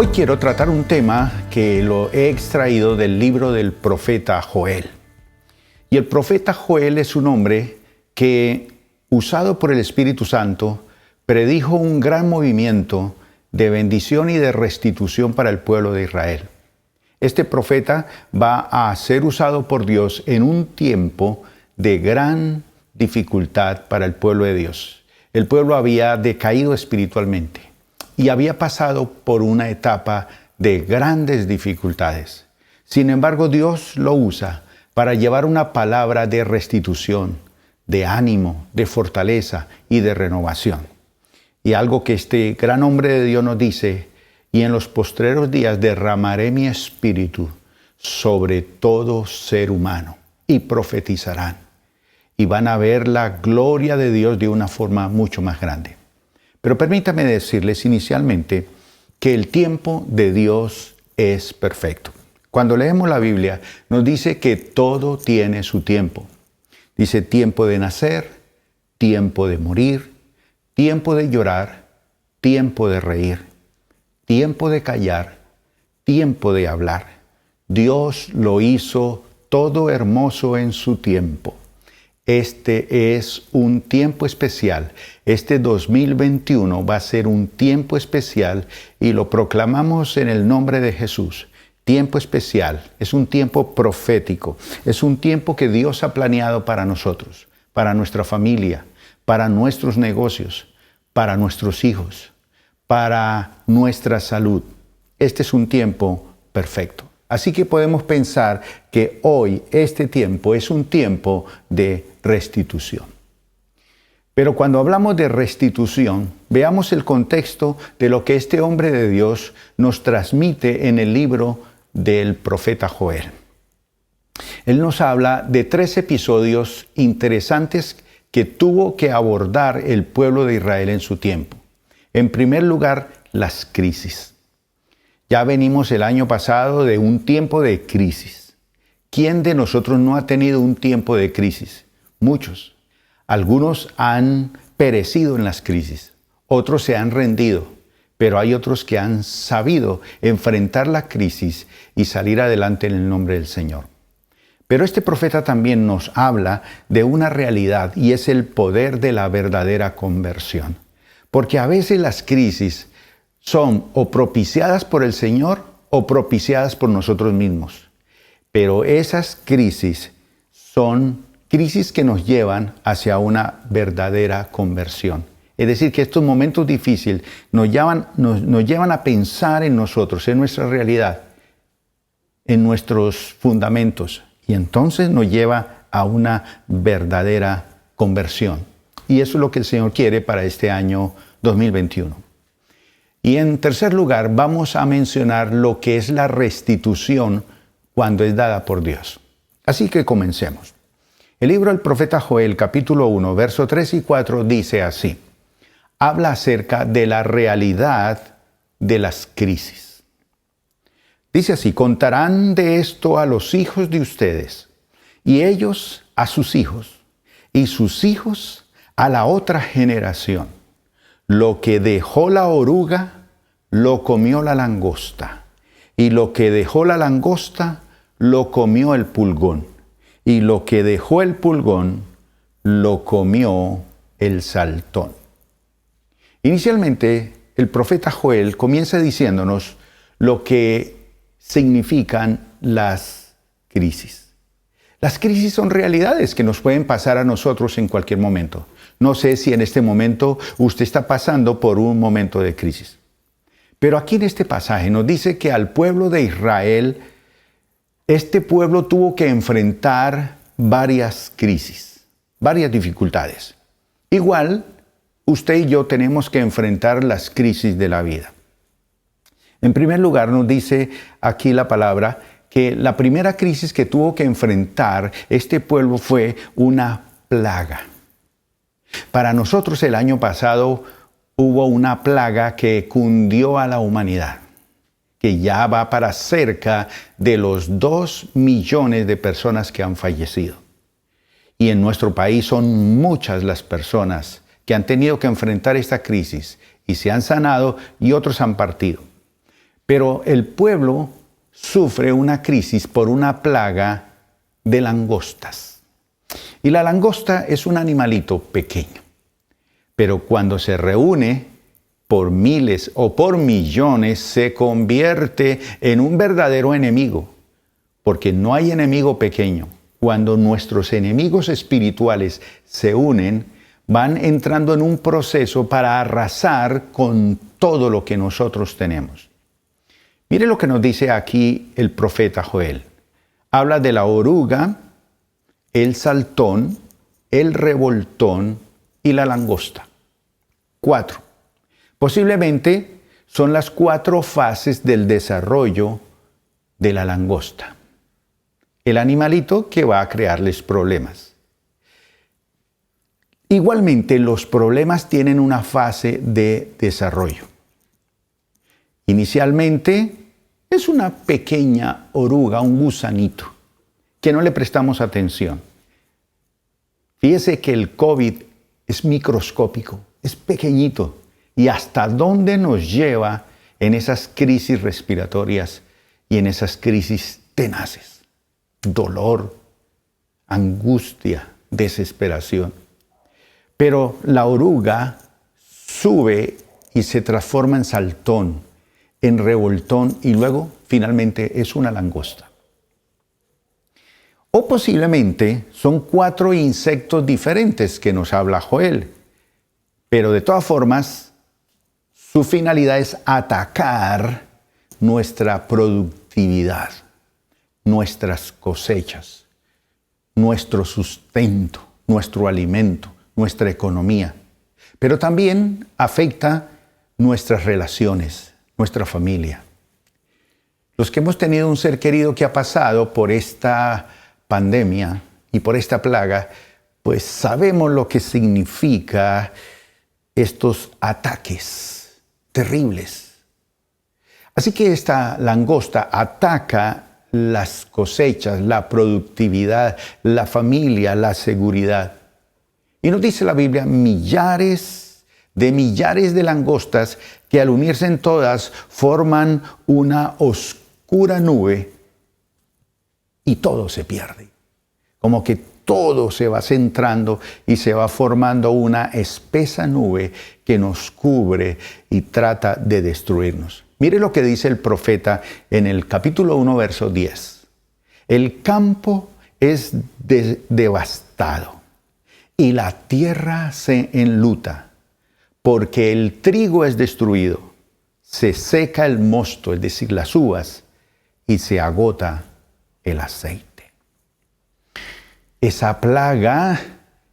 Hoy quiero tratar un tema que lo he extraído del libro del profeta Joel. Y el profeta Joel es un hombre que, usado por el Espíritu Santo, predijo un gran movimiento de bendición y de restitución para el pueblo de Israel. Este profeta va a ser usado por Dios en un tiempo de gran dificultad para el pueblo de Dios. El pueblo había decaído espiritualmente y había pasado por una etapa de grandes dificultades. Sin embargo, Dios lo usa para llevar una palabra de restitución, de ánimo, de fortaleza y de renovación. Y algo que este gran hombre de Dios nos dice: y en los postreros días derramaré mi espíritu sobre todo ser humano, y profetizarán, y van a ver la gloria de Dios de una forma mucho más grande. Pero permítame decirles inicialmente que el tiempo de Dios es perfecto. Cuando leemos la Biblia, nos dice que todo tiene su tiempo. Dice tiempo de nacer, tiempo de morir, tiempo de llorar, tiempo de reír, tiempo de callar, tiempo de hablar. Dios lo hizo todo hermoso en su tiempo. Este es un tiempo especial. Este 2021 va a ser un tiempo especial y lo proclamamos en el nombre de Jesús. Tiempo especial. Es un tiempo profético. Es un tiempo que Dios ha planeado para nosotros, para nuestra familia, para nuestros negocios, para nuestros hijos, para nuestra salud. Este es un tiempo perfecto. Así que podemos pensar que hoy este tiempo es un tiempo de restitución. Pero cuando hablamos de restitución, veamos el contexto de lo que este hombre de Dios nos transmite en el libro del profeta Joel. Él nos habla de 3 episodios interesantes que tuvo que abordar el pueblo de Israel en su tiempo. En primer lugar, las crisis. Ya venimos el año pasado de un tiempo de crisis. ¿Quién de nosotros no ha tenido un tiempo de crisis? Muchos. Algunos han perecido en las crisis, otros se han rendido, pero hay otros que han sabido enfrentar la crisis y salir adelante en el nombre del Señor. Pero este profeta también nos habla de una realidad y es el poder de la verdadera conversión. Porque a veces las crisis son o propiciadas por el Señor o propiciadas por nosotros mismos. Pero esas crisis son crisis que nos llevan hacia una verdadera conversión. Es decir, que estos momentos difíciles nos llevan a pensar en nosotros, en nuestra realidad, en nuestros fundamentos. Y entonces nos lleva a una verdadera conversión. Y eso es lo que el Señor quiere para este año 2021. Y en tercer lugar, vamos a mencionar lo que es la restitución cuando es dada por Dios. Así que comencemos. El libro del profeta Joel, capítulo 1, versos 3 y 4, dice así. Habla acerca de la realidad de las crisis. Dice así: contarán de esto a los hijos de ustedes, y ellos a sus hijos, y sus hijos a la otra generación. Lo que dejó la oruga, lo comió la langosta. Y lo que dejó la langosta, lo comió el pulgón. Y lo que dejó el pulgón, lo comió el saltón. Inicialmente, el profeta Joel comienza diciéndonos lo que significan las crisis. Las crisis son realidades que nos pueden pasar a nosotros en cualquier momento. No sé si en este momento usted está pasando por un momento de crisis. Pero aquí en este pasaje nos dice que al pueblo de Israel, este pueblo tuvo que enfrentar varias crisis, varias dificultades. Igual, usted y yo tenemos que enfrentar las crisis de la vida. En primer lugar, nos dice aquí la palabra que la primera crisis que tuvo que enfrentar este pueblo fue una plaga. Para nosotros el año pasado hubo una plaga que cundió a la humanidad, que ya va para cerca de los 2 millones de personas que han fallecido. Y en nuestro país son muchas las personas que han tenido que enfrentar esta crisis y se han sanado y otros han partido. Pero el pueblo sufre una crisis por una plaga de langostas. Y la langosta es un animalito pequeño, pero cuando se reúne por miles o por millones se convierte en un verdadero enemigo, porque no hay enemigo pequeño. Cuando nuestros enemigos espirituales se unen, van entrando en un proceso para arrasar con todo lo que nosotros tenemos. Mire lo que nos dice aquí el profeta Joel. Habla de la oruga, el saltón, el revoltón y la langosta. 4. Posiblemente son las 4 fases del desarrollo de la langosta. El animalito que va a crearles problemas. Igualmente, los problemas tienen una fase de desarrollo. Inicialmente, es una pequeña oruga, un gusanito, que no le prestamos atención. Fíjese que el COVID es microscópico, es pequeñito, y hasta dónde nos lleva en esas crisis respiratorias y en esas crisis tenaces. Dolor, angustia, desesperación. Pero la oruga sube y se transforma en saltón, en revoltón y luego finalmente es una langosta. O posiblemente son 4 insectos diferentes que nos habla Joel, pero de todas formas su finalidad es atacar nuestra productividad, nuestras cosechas, nuestro sustento, nuestro alimento, nuestra economía, pero también afecta nuestras relaciones, nuestra familia. Los que hemos tenido un ser querido que ha pasado por esta pandemia y por esta plaga, pues sabemos lo que significa estos ataques terribles. Así que esta langosta ataca las cosechas, la productividad, la familia, la seguridad. Y nos dice la Biblia, millares de langostas que al unirse en todas forman una oscura nube y todo se pierde. Como que todo se va centrando y se va formando una espesa nube que nos cubre y trata de destruirnos. Mire lo que dice el profeta en el capítulo 1, verso 10. El campo es devastado y la tierra se enluta, porque el trigo es destruido, se seca el mosto, es decir, las uvas, y se agota el aceite. Esa plaga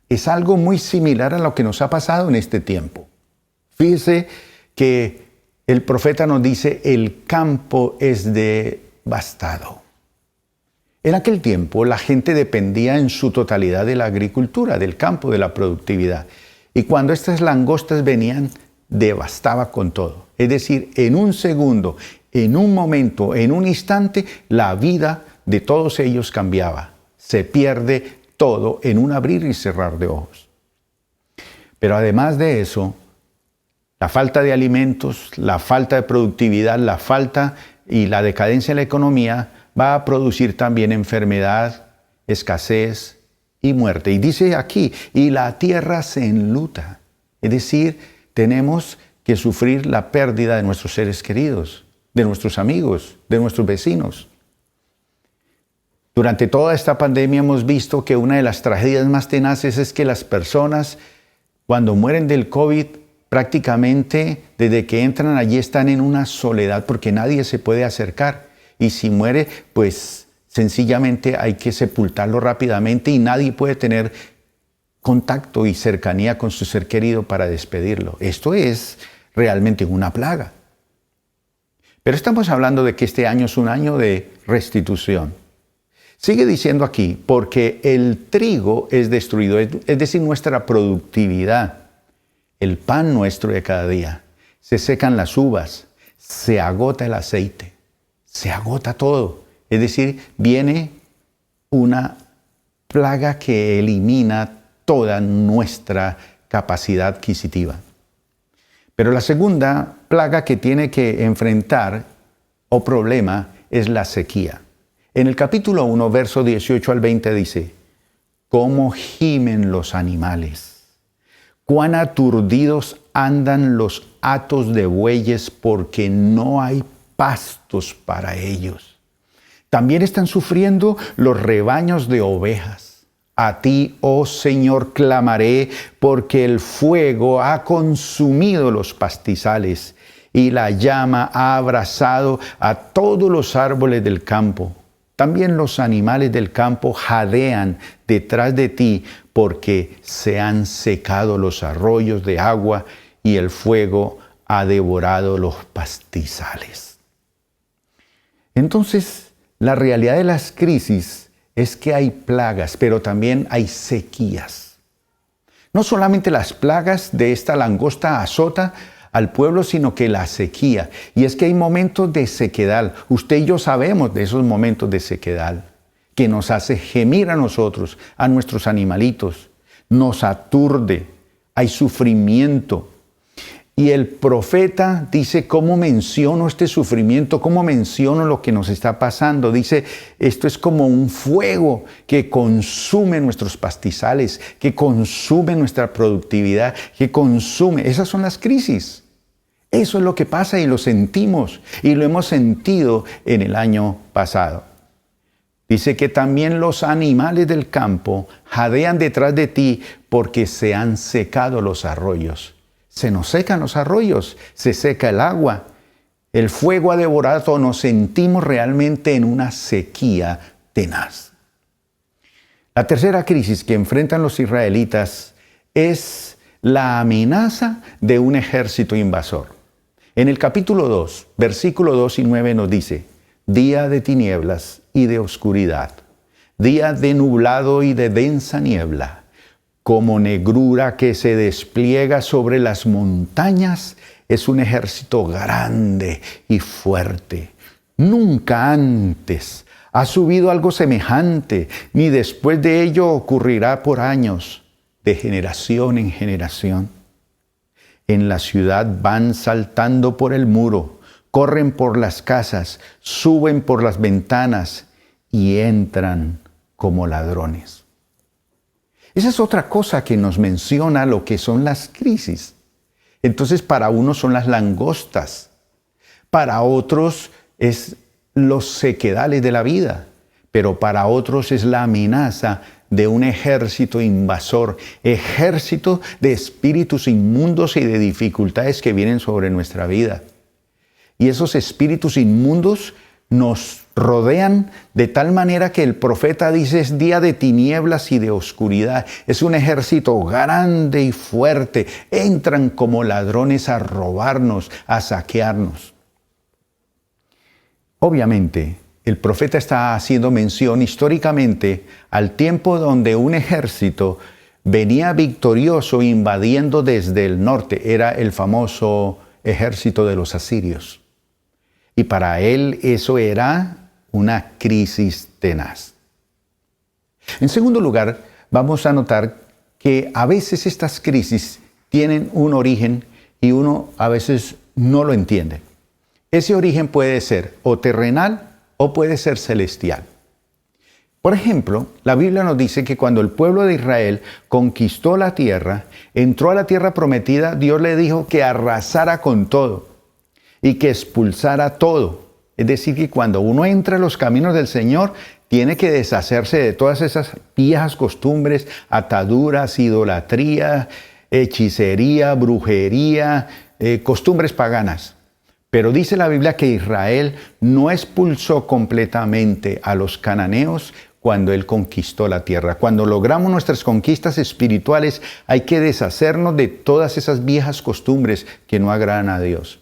es algo muy similar a lo que nos ha pasado en este tiempo. Fíjese que el profeta nos dice, el campo es devastado. En aquel tiempo la gente dependía en su totalidad de la agricultura, del campo, de la productividad. Y cuando estas langostas venían, devastaba con todo. Es decir, en un segundo, en un momento, en un instante, la vida de todos ellos cambiaba. Se pierde todo en un abrir y cerrar de ojos. Pero además de eso, la falta de alimentos, la falta de productividad, la falta y la decadencia en la economía va a producir también enfermedad, escasez y muerte. Y dice aquí, y la tierra se enluta. Es decir, tenemos que sufrir la pérdida de nuestros seres queridos, de nuestros amigos, de nuestros vecinos. Durante toda esta pandemia hemos visto que una de las tragedias más tenaces es que las personas, cuando mueren del COVID, prácticamente desde que entran allí están en una soledad porque nadie se puede acercar. Y si muere, pues sencillamente hay que sepultarlo rápidamente y nadie puede tener contacto y cercanía con su ser querido para despedirlo. Esto es realmente una plaga. Pero estamos hablando de que este año es un año de restitución. Sigue diciendo aquí, porque el trigo es destruido, es decir, nuestra productividad, el pan nuestro de cada día. Se secan las uvas, se agota el aceite, se agota todo. Es decir, viene una plaga que elimina toda nuestra capacidad adquisitiva. Pero la segunda plaga que tiene que enfrentar o problema es la sequía. En el capítulo 1, verso 18 al 20 dice, «Cómo gimen los animales, cuán aturdidos andan los hatos de bueyes porque no hay pastos para ellos. También están sufriendo los rebaños de ovejas. A ti, oh Señor, clamaré, porque el fuego ha consumido los pastizales y la llama ha abrasado a todos los árboles del campo. También los animales del campo jadean detrás de ti, porque se han secado los arroyos de agua y el fuego ha devorado los pastizales». Entonces, la realidad de las crisis es que hay plagas, pero también hay sequías. No solamente las plagas de esta langosta azota al pueblo, sino que la sequía. Y es que hay momentos de sequedad. Usted y yo sabemos de esos momentos de sequedad, que nos hace gemir a nosotros, a nuestros animalitos. Nos aturde, hay sufrimiento. Y el profeta dice, ¿cómo menciono este sufrimiento? ¿Cómo menciono lo que nos está pasando? Dice, esto es como un fuego que consume nuestros pastizales, que consume nuestra productividad, que consume. Esas son las crisis. Eso es lo que pasa y lo sentimos y lo hemos sentido en el año pasado. Dice que también los animales del campo jadean detrás de ti porque se han secado los arroyos. Se nos secan los arroyos, se seca el agua. El fuego ha devorado, nos sentimos realmente en una sequía tenaz. La tercera crisis que enfrentan los israelitas es la amenaza de un ejército invasor. En el capítulo 2, versículo 2 y 9 nos dice, «Día de tinieblas y de oscuridad, día de nublado y de densa niebla, como negrura que se despliega sobre las montañas, es un ejército grande y fuerte. Nunca antes ha subido algo semejante, ni después de ello ocurrirá por años, de generación en generación. En la ciudad van saltando por el muro, corren por las casas, suben por las ventanas y entran como ladrones». Esa es otra cosa que nos menciona lo que son las crisis. Entonces, para unos son las langostas, para otros es los sequedales de la vida, pero para otros es la amenaza de un ejército invasor, ejército de espíritus inmundos y de dificultades que vienen sobre nuestra vida. Y esos espíritus inmundos nos rodean de tal manera que el profeta dice es día de tinieblas y de oscuridad. Es un ejército grande y fuerte. Entran como ladrones a robarnos, a saquearnos. Obviamente, el profeta está haciendo mención históricamente al tiempo donde un ejército venía victorioso invadiendo desde el norte. Era el famoso ejército de los asirios. Y para él eso era una crisis tenaz. En segundo lugar, vamos a notar que a veces estas crisis tienen un origen y uno a veces no lo entiende. Ese origen puede ser o terrenal o puede ser celestial. Por ejemplo, la Biblia nos dice que cuando el pueblo de Israel conquistó la tierra, entró a la tierra prometida, Dios le dijo que arrasara con todo y que expulsara todo. Es decir, que cuando uno entra a los caminos del Señor, tiene que deshacerse de todas esas viejas costumbres, ataduras, idolatría, hechicería, brujería, costumbres paganas. Pero dice la Biblia que Israel no expulsó completamente a los cananeos cuando Él conquistó la tierra. Cuando logramos nuestras conquistas espirituales, hay que deshacernos de todas esas viejas costumbres que no agradan a Dios.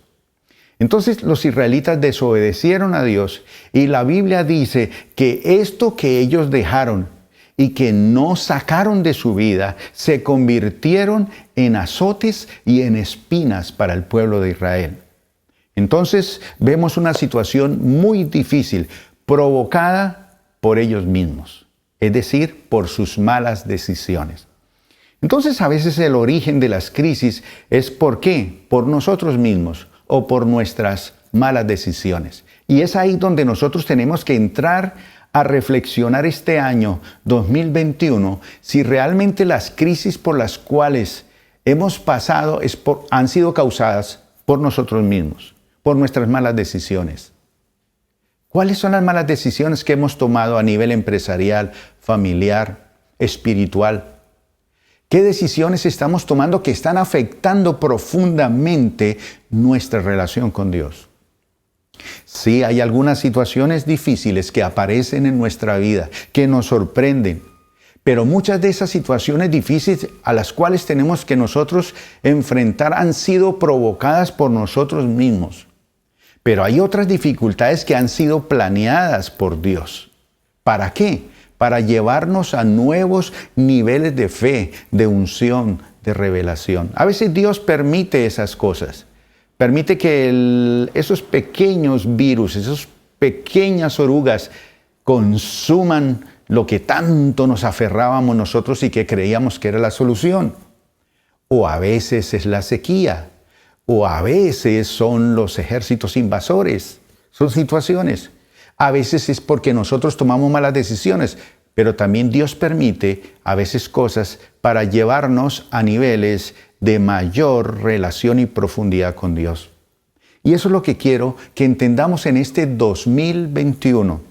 Entonces los israelitas desobedecieron a Dios y la Biblia dice que esto que ellos dejaron y que no sacaron de su vida se convirtieron en azotes y en espinas para el pueblo de Israel. Entonces vemos una situación muy difícil provocada por ellos mismos, es decir, por sus malas decisiones. Entonces a veces el origen de las crisis es ¿por qué? Por nosotros mismos o por nuestras malas decisiones. Y es ahí donde nosotros tenemos que entrar a reflexionar este año 2021 si realmente las crisis por las cuales hemos pasado han sido causadas por nosotros mismos, por nuestras malas decisiones. ¿Cuáles son las malas decisiones que hemos tomado a nivel empresarial, familiar, espiritual? ¿Qué decisiones estamos tomando que están afectando profundamente nuestra relación con Dios? Sí, hay algunas situaciones difíciles que aparecen en nuestra vida, que nos sorprenden, pero muchas de esas situaciones difíciles a las cuales tenemos que nosotros enfrentar han sido provocadas por nosotros mismos. Pero hay otras dificultades que han sido planeadas por Dios. ¿Para qué? Para llevarnos a nuevos niveles de fe, de unción, de revelación. A veces Dios permite esas cosas. Permite que esos pequeños virus, esas pequeñas orugas consuman lo que tanto nos aferrábamos nosotros y que creíamos que era la solución. O a veces es la sequía. O a veces son los ejércitos invasores. Son situaciones. A veces es porque nosotros tomamos malas decisiones, pero también Dios permite a veces cosas para llevarnos a niveles de mayor relación y profundidad con Dios. Y eso es lo que quiero que entendamos en este 2021,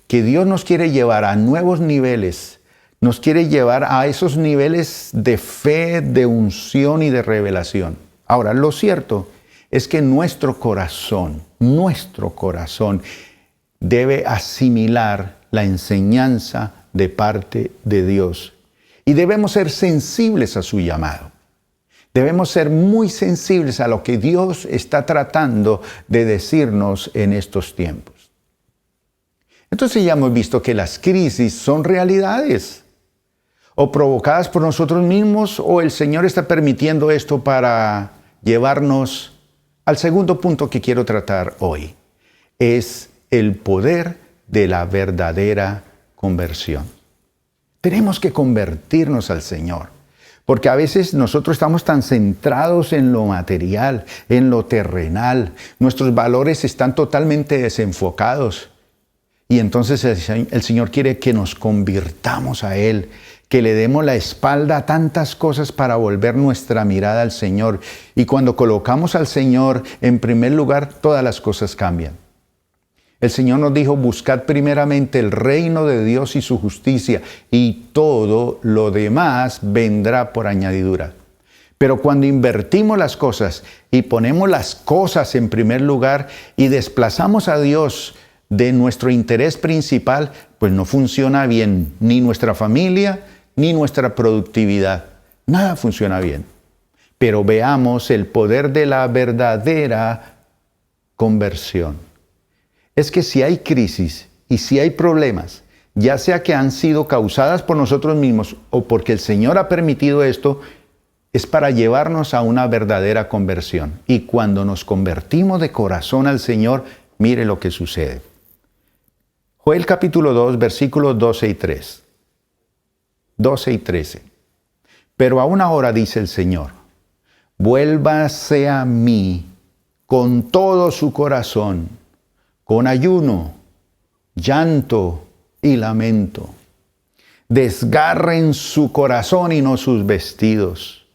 que Dios nos quiere llevar a nuevos niveles, nos quiere llevar a esos niveles de fe, de unción y de revelación. Ahora, lo cierto es que nuestro corazón debe asimilar la enseñanza de parte de Dios. Y debemos ser sensibles a su llamado. Debemos ser muy sensibles a lo que Dios está tratando de decirnos en estos tiempos. Entonces ya hemos visto que las crisis son realidades, o provocadas por nosotros mismos, o el Señor está permitiendo esto para llevarnos al segundo punto que quiero tratar hoy. Es el poder de la verdadera conversión. Tenemos que convertirnos al Señor, porque a veces nosotros estamos tan centrados en lo material, en lo terrenal, nuestros valores están totalmente desenfocados. Y entonces el Señor quiere que nos convirtamos a Él, que le demos la espalda a tantas cosas para volver nuestra mirada al Señor. Y cuando colocamos al Señor en primer lugar, todas las cosas cambian. El Señor nos dijo, buscad primeramente el reino de Dios y su justicia, y todo lo demás vendrá por añadidura. Pero cuando invertimos las cosas y ponemos las cosas en primer lugar y desplazamos a Dios de nuestro interés principal, pues no funciona bien ni nuestra familia ni nuestra productividad. Nada funciona bien. Pero veamos el poder de la verdadera conversión. Es que si hay crisis y si hay problemas, ya sea que han sido causadas por nosotros mismos o porque el Señor ha permitido esto, es para llevarnos a una verdadera conversión. Y cuando nos convertimos de corazón al Señor, mire lo que sucede. Joel capítulo 2, versículos 12 y 3. 12 y 13. Pero aún ahora dice el Señor, vuélvase a mí con todo su corazón, con ayuno, llanto y lamento. Desgarren su corazón y no sus vestidos.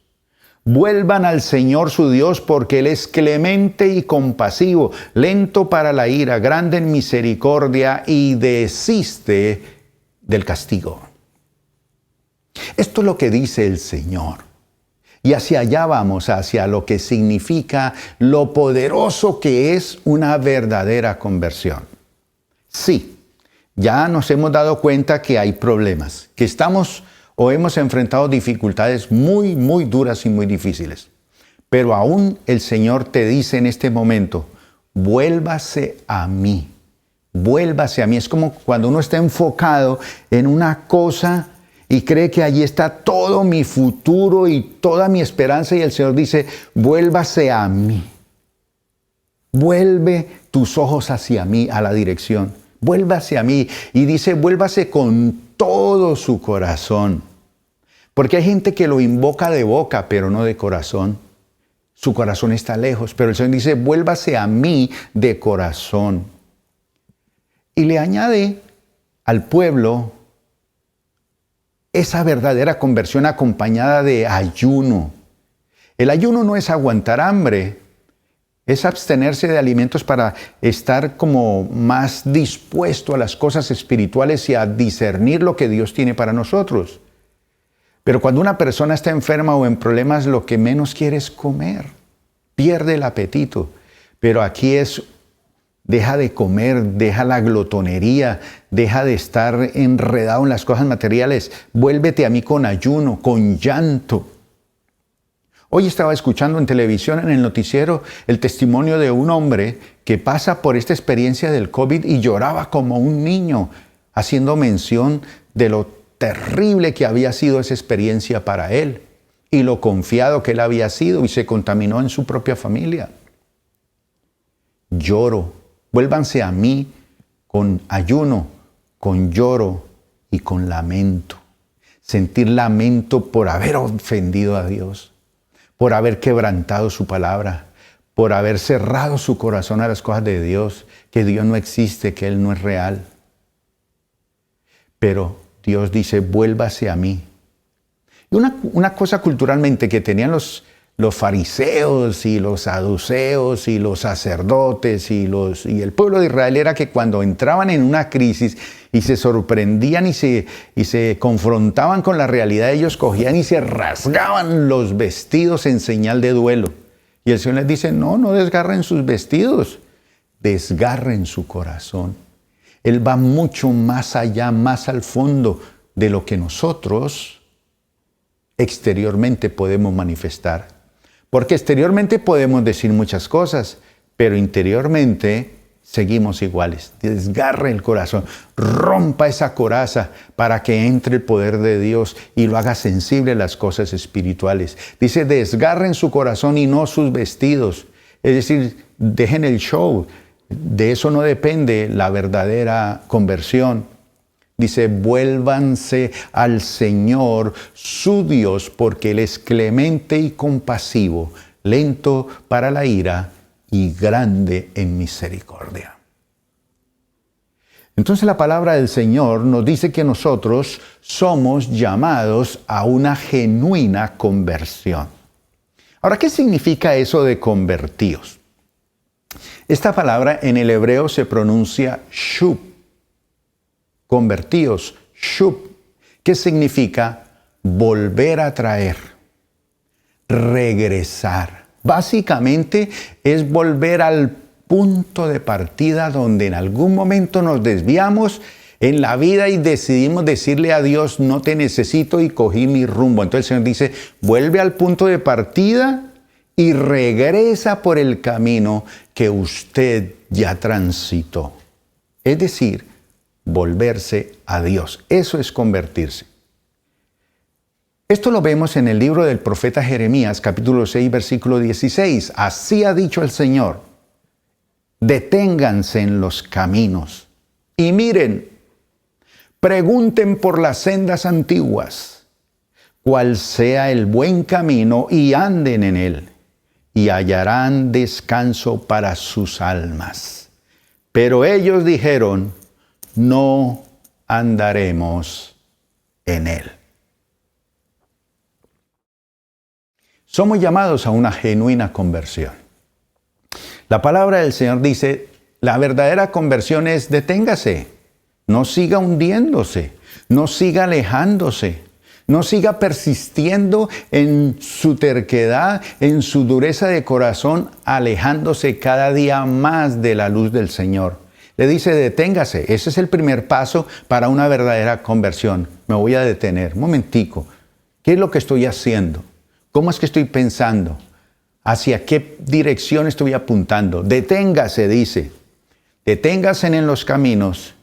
Vuelvan al Señor su Dios, porque Él es clemente y compasivo, lento para la ira, grande en misericordia y desiste del castigo. Esto es lo que dice el Señor. Y hacia allá vamos, hacia lo que significa lo poderoso que es una verdadera conversión. Sí, ya nos hemos dado cuenta que hay problemas, que estamos o hemos enfrentado dificultades muy, muy duras y muy difíciles. Pero aún el Señor te dice en este momento, vuélvase a mí, vuélvase a mí. Es como cuando uno está enfocado en una cosa y cree que allí está todo mi futuro y toda mi esperanza, y el Señor dice, vuélvase a mí. Vuelve tus ojos hacia mí, a la dirección. Vuélvase a mí. Y dice, vuélvase con todo su corazón. Porque hay gente que lo invoca de boca, pero no de corazón. Su corazón está lejos. Pero el Señor dice, vuélvase a mí de corazón. Y le añade al pueblo esa verdadera conversión acompañada de ayuno. El ayuno no es aguantar hambre, es abstenerse de alimentos para estar como más dispuesto a las cosas espirituales y a discernir lo que Dios tiene para nosotros. Pero cuando una persona está enferma o en problemas, lo que menos quiere es comer, pierde el apetito. Pero aquí es, deja de comer, deja la glotonería, deja de estar enredado en las cosas materiales, vuélvete a mí con ayuno, con llanto. Hoy estaba escuchando en televisión, en el noticiero, el testimonio de un hombre que pasa por esta experiencia del COVID y lloraba como un niño, haciendo mención de lo terrible que había sido esa experiencia para él y lo confiado que él había sido y se contaminó en su propia familia. Lloro, vuélvanse a mí con ayuno, con lloro y con lamento. Sentir lamento por haber ofendido a Dios, por haber quebrantado su palabra, por haber cerrado su corazón a las cosas de Dios, que Dios no existe, que Él no es real. Pero Dios dice, vuélvase a mí. Y una cosa culturalmente que tenían los fariseos y los saduceos y los sacerdotes y el pueblo de Israel era que cuando entraban en una crisis y se sorprendían y se confrontaban con la realidad, ellos cogían y se rasgaban los vestidos en señal de duelo. Y el Señor les dice, no desgarren sus vestidos, desgarren su corazón. Él va mucho más allá, más al fondo de lo que nosotros exteriormente podemos manifestar. Porque exteriormente podemos decir muchas cosas, pero interiormente seguimos iguales. Desgarre el corazón, rompa esa coraza para que entre el poder de Dios y lo haga sensible a las cosas espirituales. Dice, desgarren su corazón y no sus vestidos. Es decir, dejen el show. De eso no depende la verdadera conversión. Dice, vuélvanse al Señor, su Dios, porque Él es clemente y compasivo, lento para la ira y grande en misericordia. Entonces la palabra del Señor nos dice que nosotros somos llamados a una genuina conversión. Ahora, ¿qué significa eso de convertidos? Esta palabra en el hebreo se pronuncia shub. Convertidos, shub, que significa volver a traer, regresar. Básicamente es volver al punto de partida donde en algún momento nos desviamos en la vida y decidimos decirle a Dios, no te necesito y cogí mi rumbo. Entonces el Señor dice, vuelve al punto de partida y regresa por el camino que usted ya transitó. Es decir, volverse a Dios. Eso es convertirse. Esto lo vemos en el libro del profeta Jeremías, capítulo 6, versículo 16. Así ha dicho el Señor, deténganse en los caminos y miren, pregunten por las sendas antiguas, cuál sea el buen camino y anden en él, y hallarán descanso para sus almas. Pero ellos dijeron, no andaremos en él. Somos llamados a una genuina conversión. La palabra del Señor dice, la verdadera conversión es deténgase, no siga hundiéndose, no siga alejándose, no siga persistiendo en su terquedad, en su dureza de corazón, alejándose cada día más de la luz del Señor. Le dice, deténgase. Ese es el primer paso para una verdadera conversión. Me voy a detener. Un momentico. ¿Qué es lo que estoy haciendo? ¿Cómo es que estoy pensando? ¿Hacia qué dirección estoy apuntando? Deténgase, dice. Deténgase en los caminos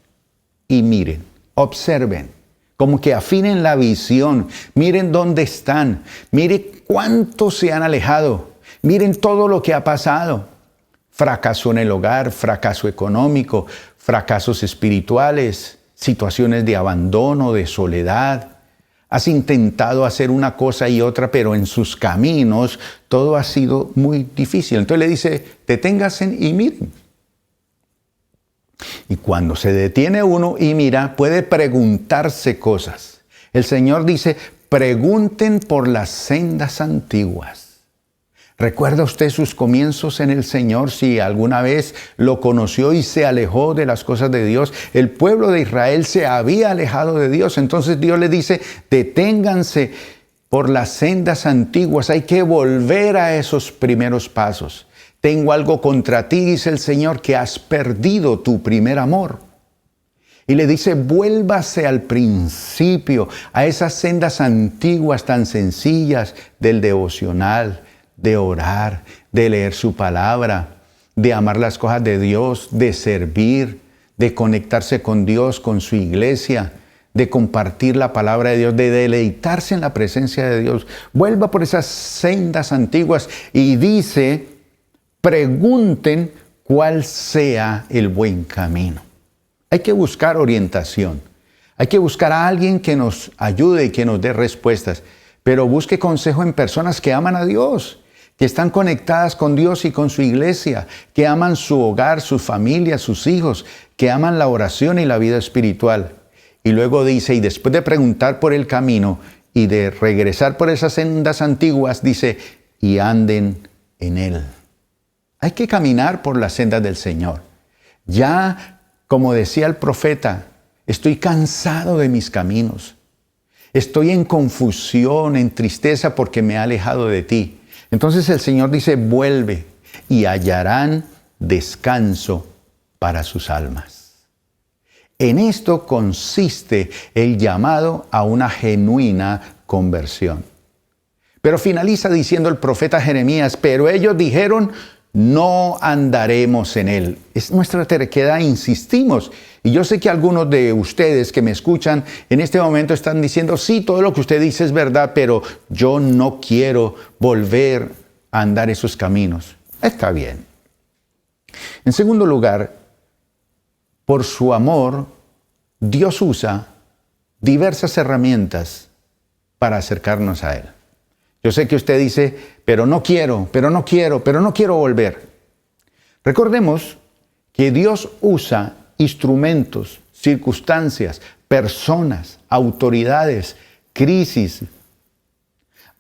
y miren, observen. Como que afinen la visión. Miren dónde están. Miren cuánto se han alejado. Miren todo lo que ha pasado. Fracaso en el hogar, fracaso económico, fracasos espirituales, situaciones de abandono, de soledad. Has intentado hacer una cosa y otra, pero en sus caminos todo ha sido muy difícil. Entonces le dice, deténganse y miren. Y cuando se detiene uno y mira, puede preguntarse cosas. El Señor dice, pregunten por las sendas antiguas. ¿Recuerda usted sus comienzos en el Señor? Si alguna vez lo conoció y se alejó de las cosas de Dios. El pueblo de Israel se había alejado de Dios. Entonces Dios le dice, deténganse por las sendas antiguas. Hay que volver a esos primeros pasos. Tengo algo contra ti, dice el Señor, que has perdido tu primer amor. Y le dice, vuélvase al principio, a esas sendas antiguas tan sencillas del devocional, de orar, de leer su palabra, de amar las cosas de Dios, de servir, de conectarse con Dios, con su iglesia, de compartir la palabra de Dios, de deleitarse en la presencia de Dios. Vuelva por esas sendas antiguas y dice, pregunten cuál sea el buen camino. Hay que buscar orientación. Hay que buscar a alguien que nos ayude y que nos dé respuestas. Pero busque consejo en personas que aman a Dios, que están conectadas con Dios y con su iglesia, que aman su hogar, su familia, sus hijos, que aman la oración y la vida espiritual. Y luego dice, y después de preguntar por el camino y de regresar por esas sendas antiguas, dice, y anden en él. Hay que caminar por las sendas del Señor. Ya, como decía el profeta, estoy cansado de mis caminos. Estoy en confusión, en tristeza porque me he alejado de ti. Entonces el Señor dice, vuelve y hallarán descanso para sus almas. En esto consiste el llamado a una genuina conversión. Pero finaliza diciendo el profeta Jeremías, pero ellos dijeron, no andaremos en él. Es nuestra terquedad, insistimos. Y yo sé que algunos de ustedes que me escuchan en este momento están diciendo, sí, todo lo que usted dice es verdad, pero yo no quiero volver a andar esos caminos. Está bien. En segundo lugar, por su amor, Dios usa diversas herramientas para acercarnos a Él. Yo sé que usted dice, pero no quiero volver. Recordemos que Dios usa instrumentos, circunstancias, personas, autoridades, crisis,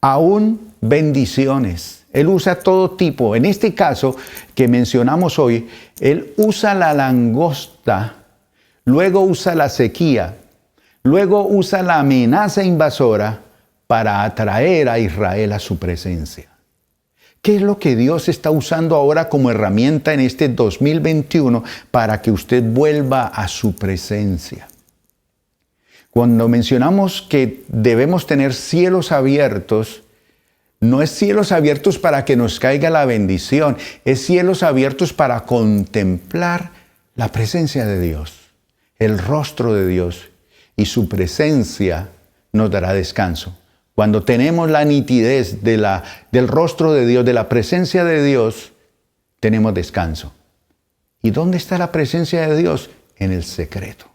aún bendiciones. Él usa todo tipo. En este caso que mencionamos hoy, Él usa la langosta, luego usa la sequía, luego usa la amenaza invasora para atraer a Israel a su presencia. ¿Qué es lo que Dios está usando ahora como herramienta en este 2021 para que usted vuelva a su presencia? Cuando mencionamos que debemos tener cielos abiertos, no es cielos abiertos para que nos caiga la bendición, es cielos abiertos para contemplar la presencia de Dios, el rostro de Dios, y su presencia nos dará descanso. Cuando tenemos la nitidez del rostro de Dios, de la presencia de Dios, tenemos descanso. ¿Y dónde está la presencia de Dios? En el secreto.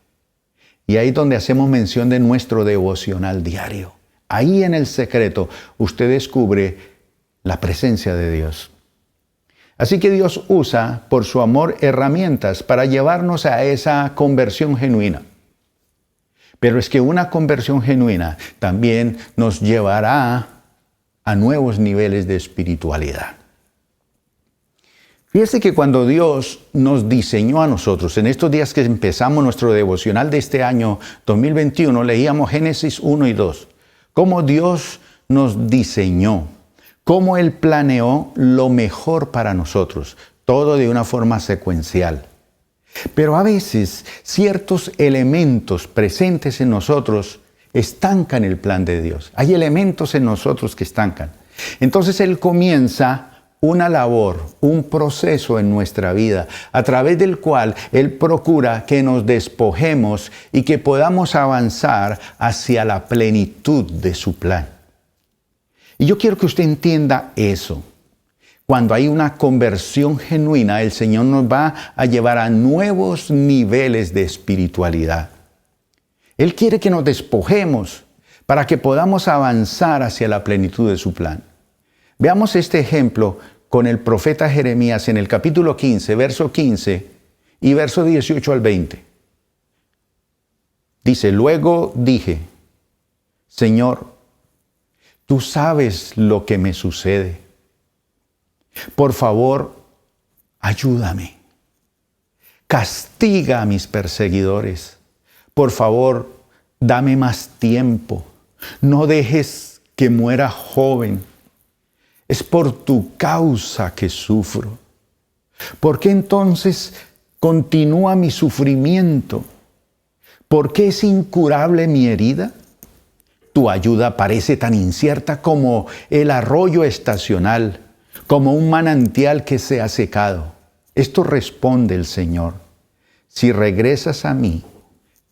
Y ahí es donde hacemos mención de nuestro devocional diario. Ahí en el secreto usted descubre la presencia de Dios. Así que Dios usa, por su amor, herramientas para llevarnos a esa conversión genuina. Pero es que una conversión genuina también nos llevará a nuevos niveles de espiritualidad. Fíjese que cuando Dios nos diseñó a nosotros, en estos días que empezamos nuestro devocional de este año 2021, leíamos Génesis 1 y 2. Cómo Dios nos diseñó, cómo Él planeó lo mejor para nosotros, todo de una forma secuencial. Pero a veces ciertos elementos presentes en nosotros estancan el plan de Dios. Hay elementos en nosotros que estancan. Entonces Él comienza una labor, un proceso en nuestra vida, a través del cual Él procura que nos despojemos y que podamos avanzar hacia la plenitud de su plan. Y yo quiero que usted entienda eso. Cuando hay una conversión genuina, el Señor nos va a llevar a nuevos niveles de espiritualidad. Él quiere que nos despojemos para que podamos avanzar hacia la plenitud de su plan. Veamos este ejemplo con el profeta Jeremías en el capítulo 15, verso 15, Y verso 18 al 20. Dice, luego dije, Señor, tú sabes lo que me sucede. Por favor, ayúdame. Castiga a mis perseguidores. Por favor, dame más tiempo. No dejes que muera joven. Es por tu causa que sufro. ¿Por qué entonces continúa mi sufrimiento? ¿Por qué es incurable mi herida? Tu ayuda parece tan incierta como el arroyo estacional, como un manantial que se ha secado. Esto responde el Señor. Si regresas a mí,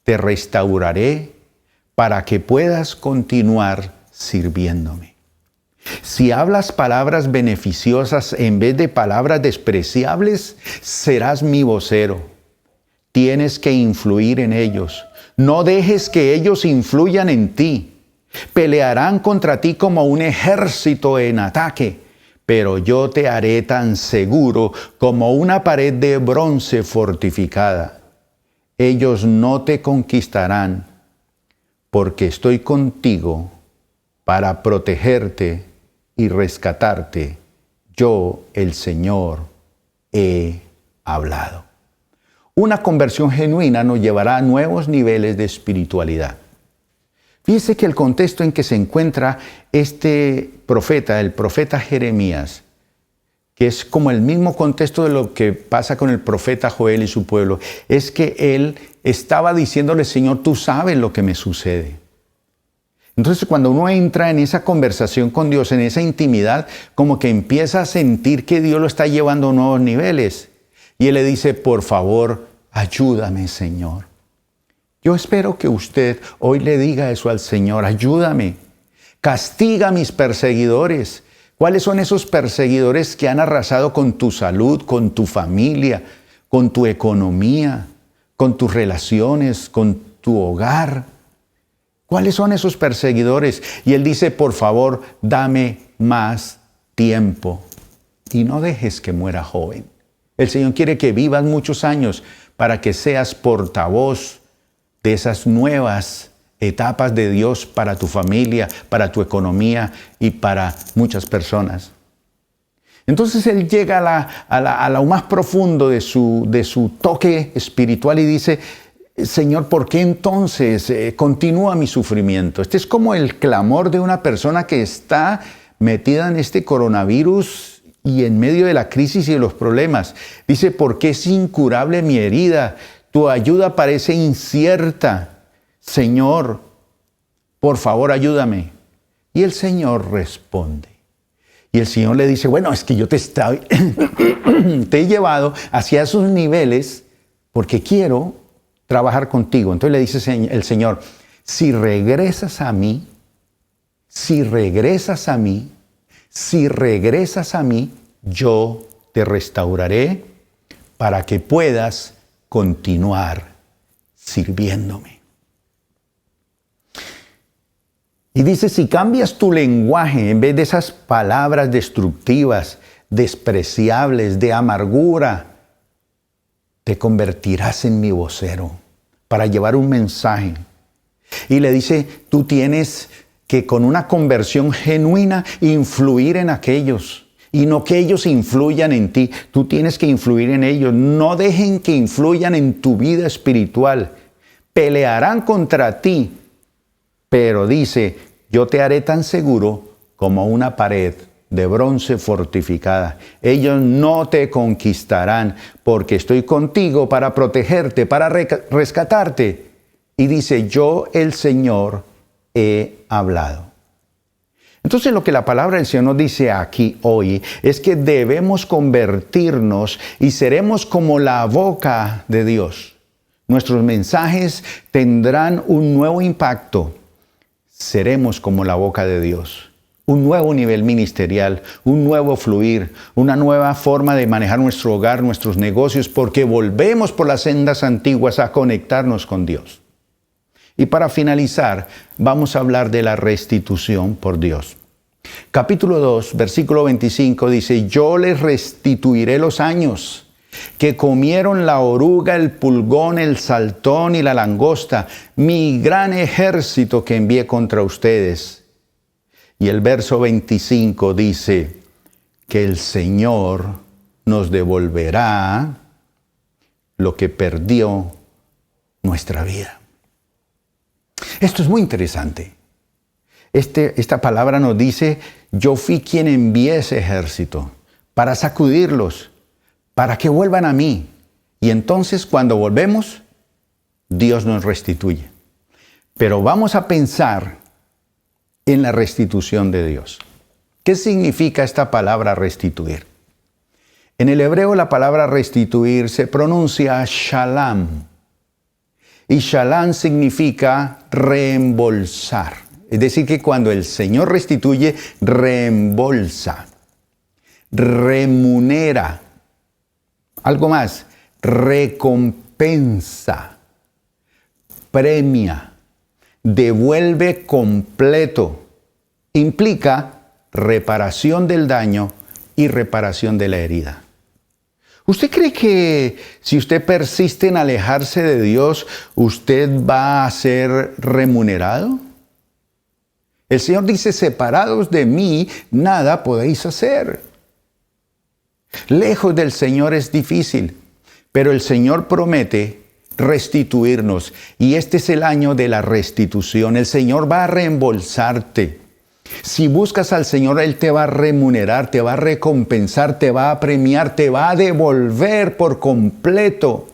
te restauraré para que puedas continuar sirviéndome. Si hablas palabras beneficiosas en vez de palabras despreciables, serás mi vocero. Tienes que influir en ellos. No dejes que ellos influyan en ti. Pelearán contra ti como un ejército en ataque, pero yo te haré tan seguro como una pared de bronce fortificada. Ellos no te conquistarán, porque estoy contigo para protegerte y rescatarte. Yo, el Señor, he hablado. Una conversión genuina nos llevará a nuevos niveles de espiritualidad. Fíjese que el contexto en que se encuentra este profeta, el profeta Jeremías, que es como el mismo contexto de lo que pasa con el profeta Joel y su pueblo, es que él estaba diciéndole, Señor, tú sabes lo que me sucede. Entonces, cuando uno entra en esa conversación con Dios, en esa intimidad, como que empieza a sentir que Dios lo está llevando a nuevos niveles. Y él le dice, por favor, ayúdame, Señor. Yo espero que usted hoy le diga eso al Señor, ayúdame, castiga a mis perseguidores. ¿Cuáles son esos perseguidores que han arrasado con tu salud, con tu familia, con tu economía, con tus relaciones, con tu hogar? ¿Cuáles son esos perseguidores? Y él dice, por favor, dame más tiempo y no dejes que muera joven. El Señor quiere que vivas muchos años para que seas portavoz de esas nuevas etapas de Dios para tu familia, para tu economía y para muchas personas. Entonces él llega a lo más profundo de su toque espiritual y dice, Señor, ¿por qué entonces continúa mi sufrimiento? Este es como el clamor de una persona que está metida en este coronavirus y en medio de la crisis y de los problemas. Dice, ¿por qué es incurable mi herida? Tu ayuda parece incierta. Señor, por favor, ayúdame. Y el Señor responde. Y el Señor le dice, bueno, es que yo te he llevado hacia esos niveles porque quiero trabajar contigo. Entonces le dice el Señor, si regresas a mí, yo te restauraré para que puedas continuar sirviéndome. Y dice, si cambias tu lenguaje en vez de esas palabras destructivas, despreciables, de amargura, te convertirás en mi vocero para llevar un mensaje. Y le dice, tú tienes que con una conversión genuina influir en aquellos y no que ellos influyan en ti. Tú tienes que influir en ellos. No dejen que influyan en tu vida espiritual. Pelearán contra ti, pero dice, yo te haré tan seguro como una pared de bronce fortificada. Ellos no te conquistarán porque estoy contigo para protegerte, para rescatarte. Y dice, yo el Señor he hablado. Entonces lo que la palabra del Señor nos dice aquí hoy es que debemos convertirnos y seremos como la boca de Dios. Nuestros mensajes tendrán un nuevo impacto. Seremos como la boca de Dios. Un nuevo nivel ministerial, un nuevo fluir, una nueva forma de manejar nuestro hogar, nuestros negocios, porque volvemos por las sendas antiguas a conectarnos con Dios. Y para finalizar, vamos a hablar de la restitución por Dios. Capítulo 2, versículo 25 dice, yo les restituiré los años que comieron la oruga, el pulgón, el saltón y la langosta, mi gran ejército que envié contra ustedes. Y el verso 25 dice que el Señor nos devolverá lo que perdió nuestra vida. Esto es muy interesante. Esta palabra nos dice, yo fui quien envié ese ejército para sacudirlos, para que vuelvan a mí. Y entonces cuando volvemos, Dios nos restituye. Pero vamos a pensar en la restitución de Dios. ¿Qué significa esta palabra restituir? En el hebreo la palabra restituir se pronuncia shalom. Y shalom significa reembolsar. Es decir, que cuando el Señor restituye, reembolsa, remunera. Algo más, recompensa, premia, devuelve completo. Implica reparación del daño y reparación de la herida. ¿Usted cree que si usted persiste en alejarse de Dios, usted va a ser remunerado? El Señor dice, separados de mí, nada podéis hacer. Lejos del Señor es difícil, pero el Señor promete restituirnos. Y este es el año de la restitución. El Señor va a reembolsarte. Si buscas al Señor, Él te va a remunerar, te va a recompensar, te va a premiar, te va a devolver por completo.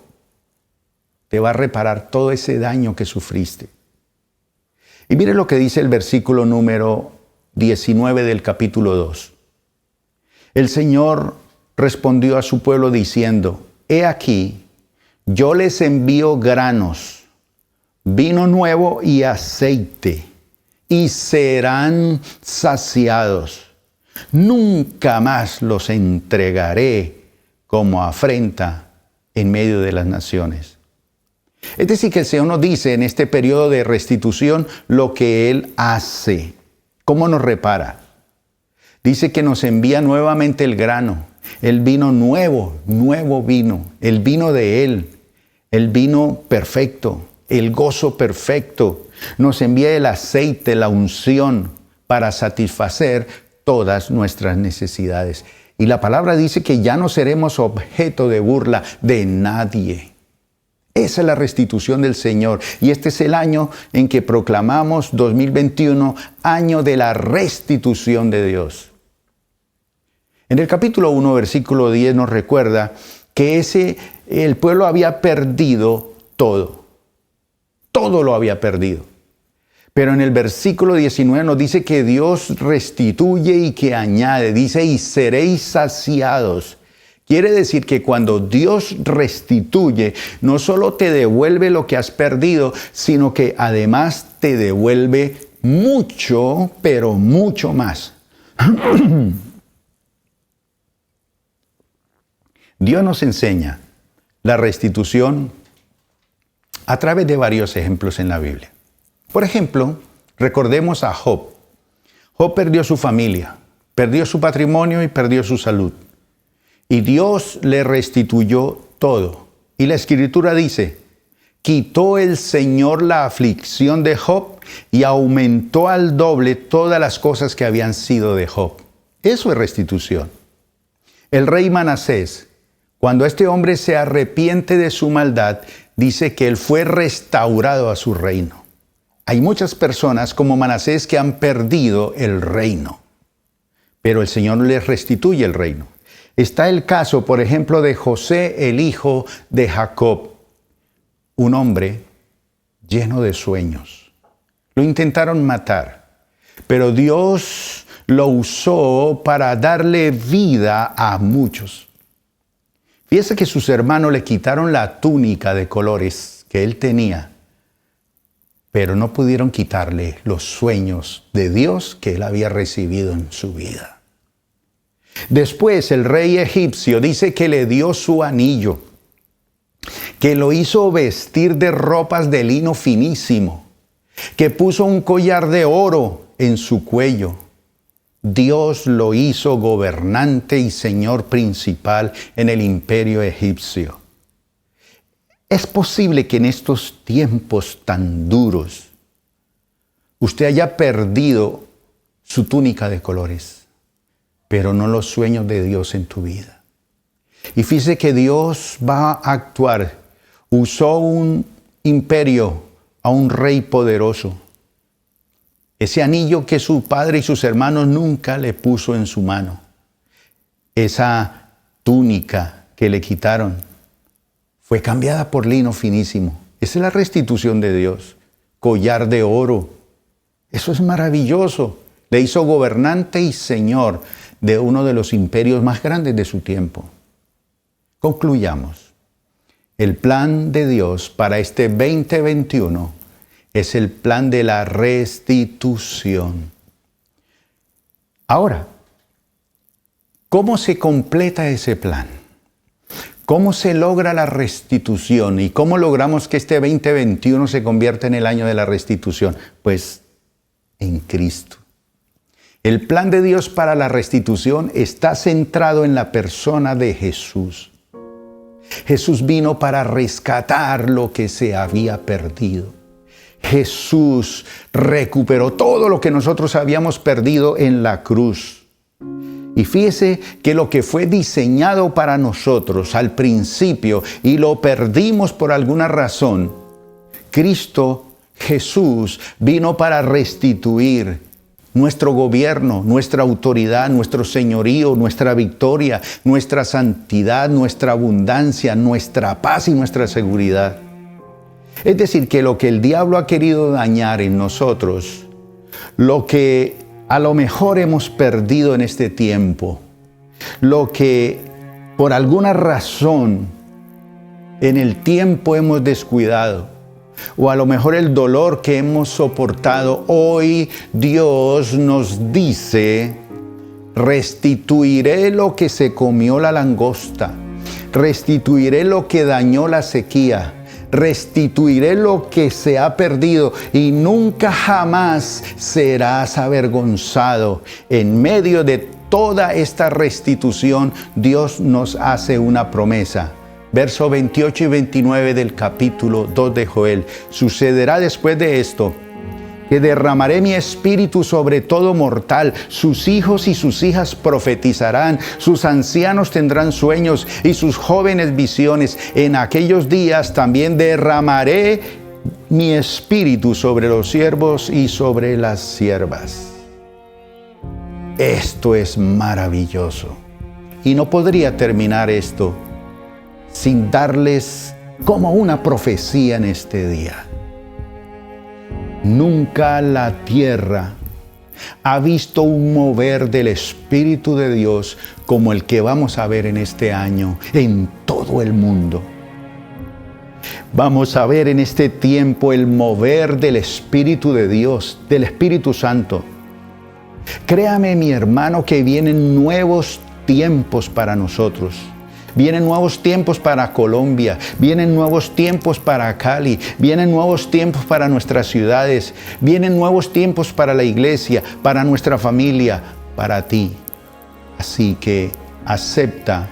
Te va a reparar todo ese daño que sufriste. Y mire lo que dice el versículo número 19 del capítulo 2. El Señor respondió a su pueblo diciendo, he aquí, yo les envío granos, vino nuevo y aceite, y serán saciados. Nunca más los entregaré como afrenta en medio de las naciones. Es decir, que el Señor nos dice en este periodo de restitución lo que Él hace, cómo nos repara. Dice que nos envía nuevamente el grano, el vino nuevo vino, el vino de Él, el vino perfecto, el gozo perfecto. Nos envía el aceite, la unción para satisfacer todas nuestras necesidades. Y la palabra dice que ya no seremos objeto de burla de nadie. Esa es la restitución del Señor. Y este es el año en que proclamamos 2021, año de la restitución de Dios. En el capítulo 1, versículo 10 nos recuerda que el pueblo había perdido todo. Todo lo había perdido. Pero en el versículo 19 nos dice que Dios restituye y que añade. Dice, y seréis saciados. Quiere decir que cuando Dios restituye, no solo te devuelve lo que has perdido, sino que además te devuelve mucho, pero mucho más. Dios nos enseña la restitución a través de varios ejemplos en la Biblia. Por ejemplo, recordemos a Job. Job perdió su familia, perdió su patrimonio y perdió su salud. Y Dios le restituyó todo. Y la Escritura dice, quitó el Señor la aflicción de Job y aumentó al doble todas las cosas que habían sido de Job. Eso es restitución. El rey Manasés, cuando este hombre se arrepiente de su maldad, dice que él fue restaurado a su reino. Hay muchas personas como Manasés que han perdido el reino, pero el Señor les restituye el reino. Está el caso, por ejemplo, de José, el hijo de Jacob, un hombre lleno de sueños. Lo intentaron matar, pero Dios lo usó para darle vida a muchos. Fíjese que sus hermanos le quitaron la túnica de colores que él tenía, pero no pudieron quitarle los sueños de Dios que él había recibido en su vida. Después el rey egipcio dice que le dio su anillo, que lo hizo vestir de ropas de lino finísimo, que puso un collar de oro en su cuello. Dios lo hizo gobernante y señor principal en el imperio egipcio. Es posible que en estos tiempos tan duros usted haya perdido su túnica de colores, pero no los sueños de Dios en tu vida. Y fíjese que Dios va a actuar. Usó un imperio a un rey poderoso. Ese anillo que su padre y sus hermanos nunca le puso en su mano. Esa túnica que le quitaron fue cambiada por lino finísimo. Esa es la restitución de Dios. Collar de oro. Eso es maravilloso. Le hizo gobernante y señor de uno de los imperios más grandes de su tiempo. Concluyamos. El plan de Dios para este 2021 es el plan de la restitución. Ahora, ¿cómo se completa ese plan? ¿Cómo se logra la restitución? ¿Y cómo logramos que este 2021 se convierta en el año de la restitución? Pues en Cristo. El plan de Dios para la restitución está centrado en la persona de Jesús. Jesús vino para rescatar lo que se había perdido. Jesús recuperó todo lo que nosotros habíamos perdido en la cruz. Y fíjese que lo que fue diseñado para nosotros al principio y lo perdimos por alguna razón, Cristo Jesús vino para restituir nuestro gobierno, nuestra autoridad, nuestro señorío, nuestra victoria, nuestra santidad, nuestra abundancia, nuestra paz y nuestra seguridad. Es decir, que lo que el diablo ha querido dañar en nosotros, lo que a lo mejor hemos perdido en este tiempo, lo que por alguna razón en el tiempo hemos descuidado, o a lo mejor el dolor que hemos soportado, hoy Dios nos dice: restituiré lo que se comió la langosta, restituiré lo que dañó la sequía, restituiré lo que se ha perdido y nunca jamás serás avergonzado. En medio de toda esta restitución, Dios nos hace una promesa. Verso 28 y 29 del capítulo 2 de Joel. Sucederá después de esto que derramaré mi espíritu sobre todo mortal. Sus hijos y sus hijas profetizarán, sus ancianos tendrán sueños y sus jóvenes visiones. En aquellos días también derramaré mi espíritu sobre los siervos y sobre las siervas. Esto es maravilloso. Y no podría terminar esto sin darles como una profecía en este día. Nunca la tierra ha visto un mover del Espíritu de Dios como el que vamos a ver en este año en todo el mundo. Vamos a ver en este tiempo el mover del Espíritu de Dios, del Espíritu Santo. Créame, mi hermano, que vienen nuevos tiempos para nosotros. Vienen nuevos tiempos para Colombia, vienen nuevos tiempos para Cali, vienen nuevos tiempos para nuestras ciudades, vienen nuevos tiempos para la iglesia, para nuestra familia, para ti. Así que acepta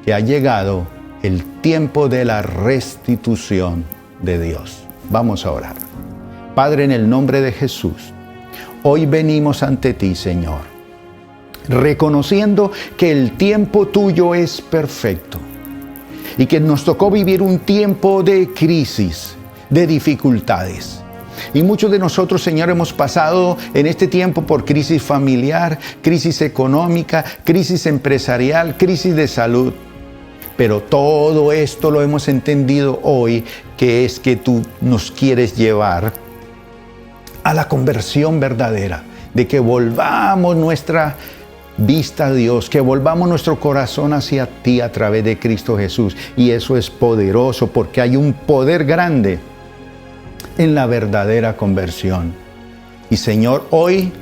que ha llegado el tiempo de la restitución de Dios. Vamos a orar. Padre, en el nombre de Jesús, hoy venimos ante ti, Señor, reconociendo que el tiempo tuyo es perfecto y que nos tocó vivir un tiempo de crisis, de dificultades. Y muchos de nosotros, Señor, hemos pasado en este tiempo por crisis familiar, crisis económica, crisis empresarial, crisis de salud. Pero todo esto lo hemos entendido hoy, que es que tú nos quieres llevar a la conversión verdadera, de que volvamos nuestra vista a Dios, que volvamos nuestro corazón hacia ti a través de Cristo Jesús. Y eso es poderoso porque hay un poder grande en la verdadera conversión. Y Señor, hoy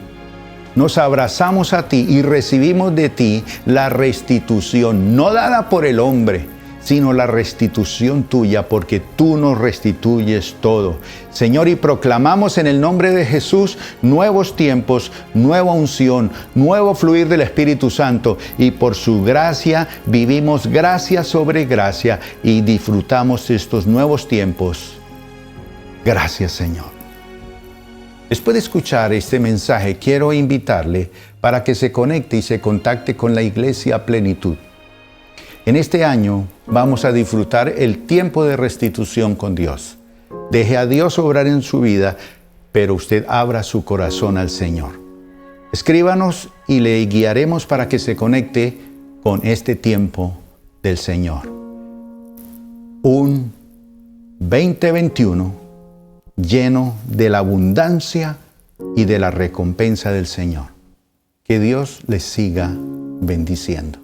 nos abrazamos a ti y recibimos de ti la restitución, no dada por el hombre, sino la restitución tuya, porque tú nos restituyes todo. Señor, y proclamamos en el nombre de Jesús nuevos tiempos, nueva unción, nuevo fluir del Espíritu Santo, y por su gracia vivimos gracia sobre gracia y disfrutamos estos nuevos tiempos. Gracias, Señor. Después de escuchar este mensaje, quiero invitarle para que se conecte y se contacte con la Iglesia Plenitud. En este año vamos a disfrutar el tiempo de restitución con Dios. Deje a Dios obrar en su vida, pero usted abra su corazón al Señor. Escríbanos y le guiaremos para que se conecte con este tiempo del Señor. Un 2021 lleno de la abundancia y de la recompensa del Señor. Que Dios les siga bendiciendo.